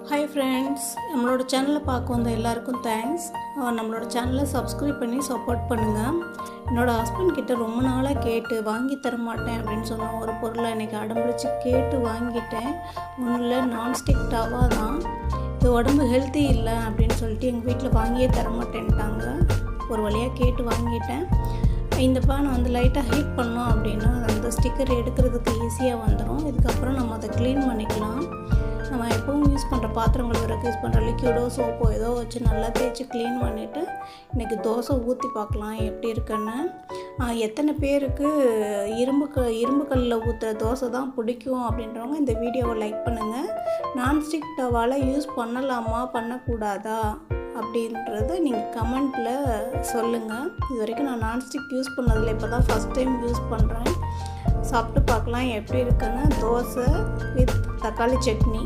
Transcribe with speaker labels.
Speaker 1: Hi friends, நம்மளோட சேனலை பார்க்க வந்த எல்லாருக்கும் தேங்க்ஸ். நம்மளோட சேனலை சப்ஸ்கிரைப் பண்ணி சப்போர்ட் பண்ணுங்கள். என்னோடய ஹஸ்பண்ட் கிட்ட ரொம்ப நாளாக கேட்டு வாங்கி தர மாட்டேன் அப்படின்னு சொன்ன ஒரு பொருளை இன்றைக்கி அடம்பிடிச்சு கேட்டு வாங்கிட்டேன். ஒன்றில் நான்ஸ்டிக் டவா தான். இது உடம்பு ஹெல்த்தி இல்லை அப்படின்னு சொல்லிட்டு எங்கள் வீட்டில் வாங்கியே தர மாட்டேன்ட்டாங்க. ஒரு வழியாக கேட்டு வாங்கிட்டேன். இந்த பானை வந்து லைட்டாக ஹீட் பண்ணோம் அப்படின்னா அந்த ஸ்டிக்கர் எடுக்கிறதுக்கு ஈஸியாக வந்துடும். இதுக்கப்புறம் நம்ம அதை க்ளீன் பண்ணிக்கலாம். நம்ம எப்பவும் யூஸ் பண்ணுற பாத்திரங்கள் வரைக்கும் யூஸ் பண்ணுற லிக்யூடோ சோப்போ ஏதோ வச்சு நல்லா தேய்ச்சி க்ளீன் பண்ணிவிட்டு இன்றைக்கி தோசை ஊற்றி பார்க்கலாம் எப்படி இருக்குன்னு. எத்தனை பேருக்கு இரும்பு கல்லில் ஊற்றுற தோசை தான் பிடிக்கும் அப்படின்றவங்க இந்த வீடியோவை லைக் பண்ணுங்கள். நான்ஸ்டிக் டவால் யூஸ் பண்ணலாமா பண்ணக்கூடாதா அப்படின்றத நீங்கள் கமெண்ட்டில் சொல்லுங்கள். இது வரைக்கும் நான் நான்ஸ்டிக் யூஸ் பண்ணதில்லை, இப்போ தான் ஃபஸ்ட் டைம் யூஸ் பண்ணுறேன். சாப்பிட்டு பார்க்கலாம் எப்படி இருக்குன்னு. தோசை வித் தக்காளி சட்னி.